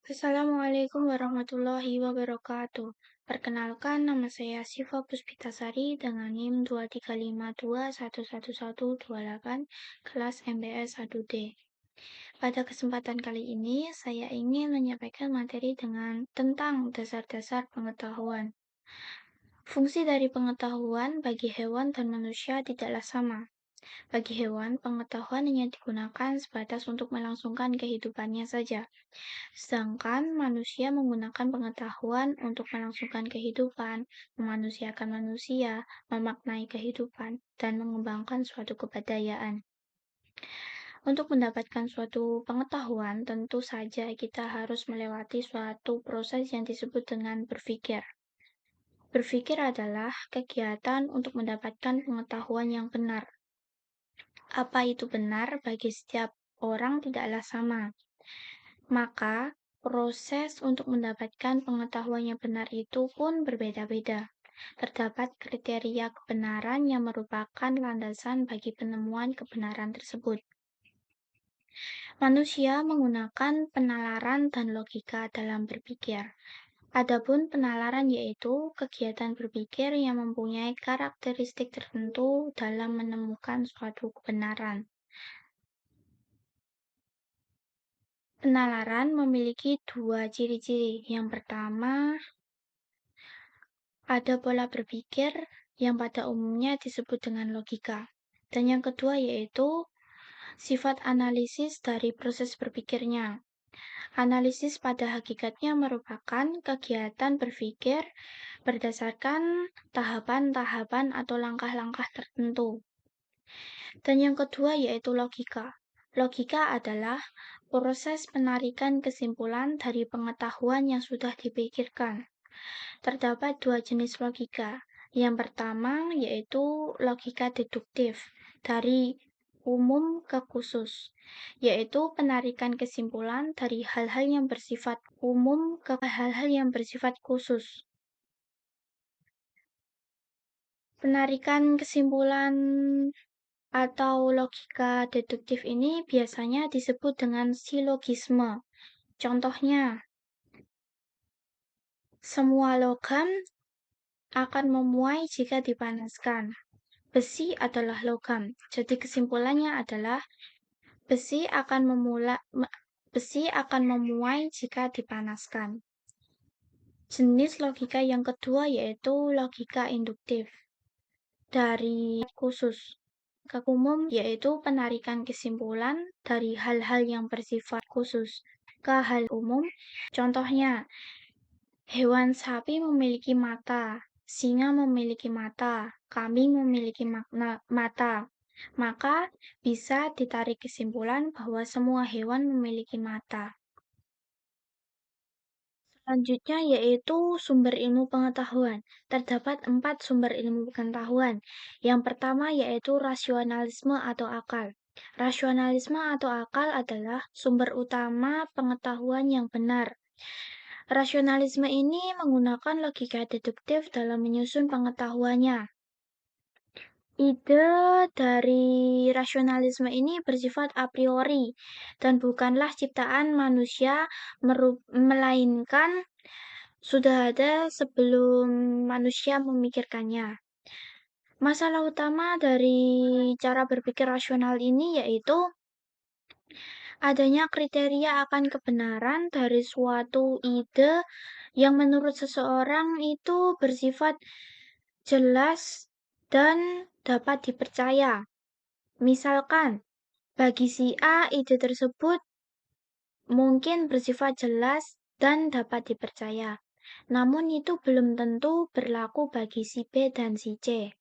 Assalamualaikum warahmatullahi wabarakatuh. Perkenalkan, nama saya Siva Puspitasari dengan NIM 235211128 kelas MBS 1D. Pada kesempatan kali ini, saya ingin menyampaikan materi tentang dasar-dasar pengetahuan. Fungsi dari pengetahuan bagi hewan dan manusia tidaklah sama. Bagi hewan, pengetahuan hanya digunakan sebatas untuk melangsungkan kehidupannya saja. Sedangkan manusia menggunakan pengetahuan untuk melangsungkan kehidupan, memanusiakan manusia, memaknai kehidupan, dan mengembangkan suatu kebudayaan. Untuk mendapatkan suatu pengetahuan, tentu saja kita harus melewati suatu proses yang disebut dengan berpikir. Berpikir adalah kegiatan untuk mendapatkan pengetahuan yang benar. Apa itu benar bagi setiap orang tidaklah sama. Maka, proses untuk mendapatkan pengetahuan yang benar itu pun berbeda-beda. Terdapat kriteria kebenaran yang merupakan landasan bagi penemuan kebenaran tersebut. Manusia menggunakan penalaran dan logika dalam berpikir. Adapun penalaran yaitu kegiatan berpikir yang mempunyai karakteristik tertentu dalam menemukan suatu kebenaran. Penalaran memiliki dua ciri-ciri. Yang pertama, ada pola berpikir yang pada umumnya disebut dengan logika. Dan yang kedua yaitu sifat analisis dari proses berpikirnya. Analisis pada hakikatnya merupakan kegiatan berpikir berdasarkan tahapan-tahapan atau langkah-langkah tertentu. Dan yang kedua yaitu logika. Logika adalah proses penarikan kesimpulan dari pengetahuan yang sudah dipikirkan. Terdapat dua jenis logika. Yang pertama yaitu logika deduktif dari umum ke khusus, yaitu penarikan kesimpulan dari hal-hal yang bersifat umum ke hal-hal yang bersifat khusus. Penarikan kesimpulan atau logika deduktif ini biasanya disebut dengan silogisme. Contohnya, semua logam akan memuai jika dipanaskan. Besi adalah logam. Jadi kesimpulannya adalah besi akan memuai jika dipanaskan. Jenis logika yang kedua yaitu logika induktif dari khusus ke umum yaitu penarikan kesimpulan dari hal-hal yang bersifat khusus ke hal umum. Contohnya, hewan sapi memiliki mata, singa memiliki mata, kambing memiliki mata. Maka bisa ditarik kesimpulan bahwa semua hewan memiliki mata. Selanjutnya yaitu sumber ilmu pengetahuan. Terdapat 4 sumber ilmu pengetahuan. Yang pertama yaitu rasionalisme atau akal. Rasionalisme atau akal adalah sumber utama pengetahuan yang benar. Rasionalisme ini menggunakan logika deduktif dalam menyusun pengetahuannya. Ide dari rasionalisme ini bersifat a priori dan bukanlah ciptaan manusia, melainkan sudah ada sebelum manusia memikirkannya. Masalah utama dari cara berpikir rasional ini yaitu adanya kriteria akan kebenaran dari suatu ide yang menurut seseorang itu bersifat jelas dan dapat dipercaya. Misalkan, bagi si A, ide tersebut mungkin bersifat jelas dan dapat dipercaya. Namun itu belum tentu berlaku bagi si B dan si C.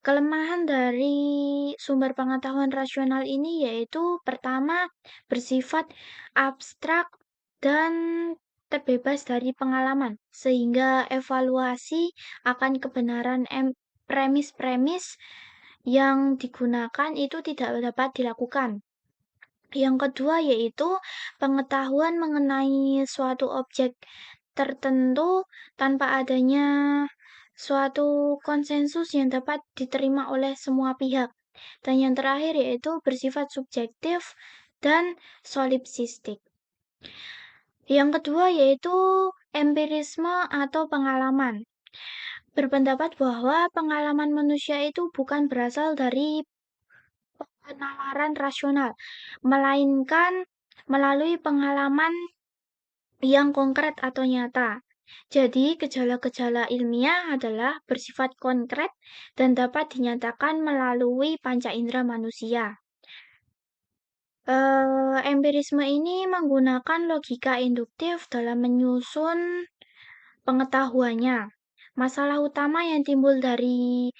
Kelemahan dari sumber pengetahuan rasional ini yaitu pertama, bersifat abstrak dan terbebas dari pengalaman, sehingga evaluasi akan kebenaran premis-premis yang digunakan itu tidak dapat dilakukan. Yang kedua yaitu pengetahuan mengenai suatu objek tertentu tanpa adanya suatu konsensus yang dapat diterima oleh semua pihak. Dan yang terakhir yaitu bersifat subjektif dan solipsistik. Yang kedua yaitu empirisme atau pengalaman. Berpendapat bahwa pengalaman manusia itu bukan berasal dari penalaran rasional, melainkan melalui pengalaman yang konkret atau nyata. Jadi, gejala-gejala ilmiah adalah bersifat konkret dan dapat dinyatakan melalui panca indera manusia. Empirisme ini menggunakan logika induktif dalam menyusun pengetahuannya. Masalah utama yang timbul dari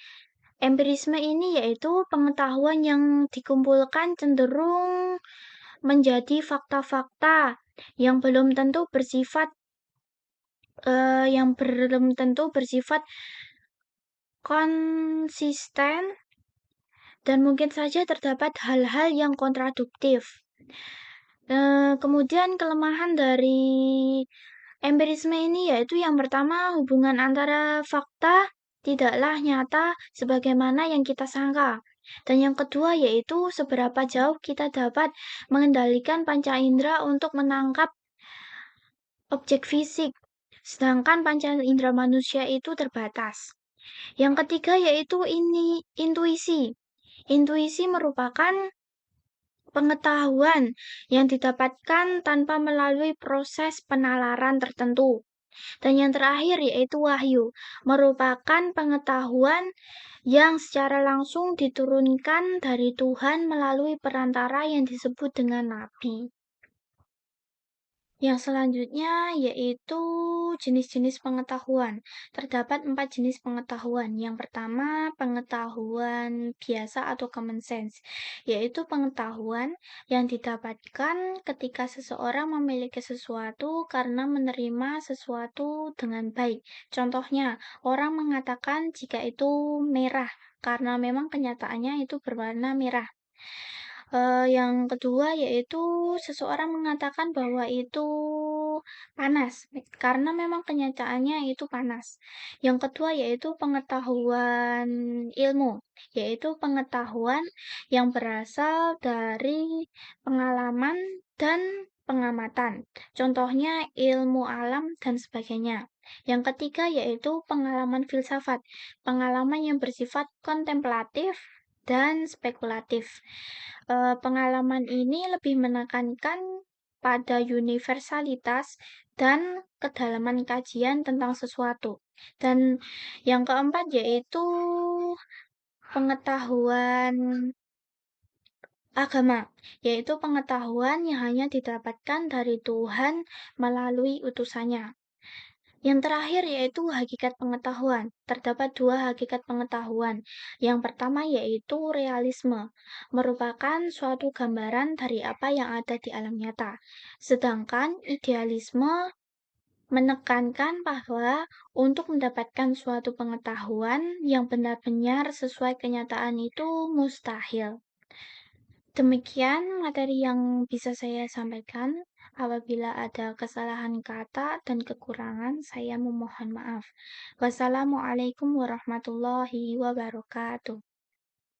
empirisme ini yaitu pengetahuan yang dikumpulkan cenderung menjadi fakta-fakta yang belum tentu bersifat konsisten dan mungkin saja terdapat hal-hal yang kontraduktif. Kemudian kelemahan dari empirisme ini yaitu yang pertama hubungan antara fakta tidaklah nyata sebagaimana yang kita sangka. Dan yang kedua yaitu seberapa jauh kita dapat mengendalikan panca indera untuk menangkap objek fisik, sedangkan panca indera manusia itu terbatas. Yang ketiga yaitu ini intuisi. Intuisi merupakan pengetahuan yang didapatkan tanpa melalui proses penalaran tertentu. Dan yang terakhir yaitu wahyu, merupakan pengetahuan yang secara langsung diturunkan dari Tuhan melalui perantara yang disebut dengan nabi. Yang selanjutnya yaitu jenis-jenis pengetahuan. Terdapat 4 jenis pengetahuan. Yang pertama, pengetahuan biasa atau common sense, yaitu pengetahuan yang didapatkan ketika seseorang memiliki sesuatu karena menerima sesuatu dengan baik. Contohnya, orang mengatakan jika itu merah karena memang kenyataannya itu berwarna merah. Yang kedua yaitu seseorang mengatakan bahwa itu panas, karena memang kenyataannya itu panas. Yang kedua yaitu pengetahuan ilmu, yaitu pengetahuan yang berasal dari pengalaman dan pengamatan. Contohnya ilmu alam dan sebagainya. Yang ketiga yaitu pengalaman filsafat, pengalaman yang bersifat kontemplatif dan spekulatif. Pengalaman ini lebih menekankan pada universalitas dan kedalaman kajian tentang sesuatu. Dan yang keempat yaitu pengetahuan agama, yaitu pengetahuan yang hanya didapatkan dari Tuhan melalui utusannya. Yang terakhir yaitu hakikat pengetahuan. Terdapat 2 hakikat pengetahuan. Yang pertama yaitu realisme, merupakan suatu gambaran dari apa yang ada di alam nyata. Sedangkan idealisme menekankan bahwa untuk mendapatkan suatu pengetahuan yang benar-benar sesuai kenyataan itu mustahil. Demikian materi yang bisa saya sampaikan. Apabila ada kesalahan kata dan kekurangan, saya memohon maaf. Wassalamualaikum warahmatullahi wabarakatuh.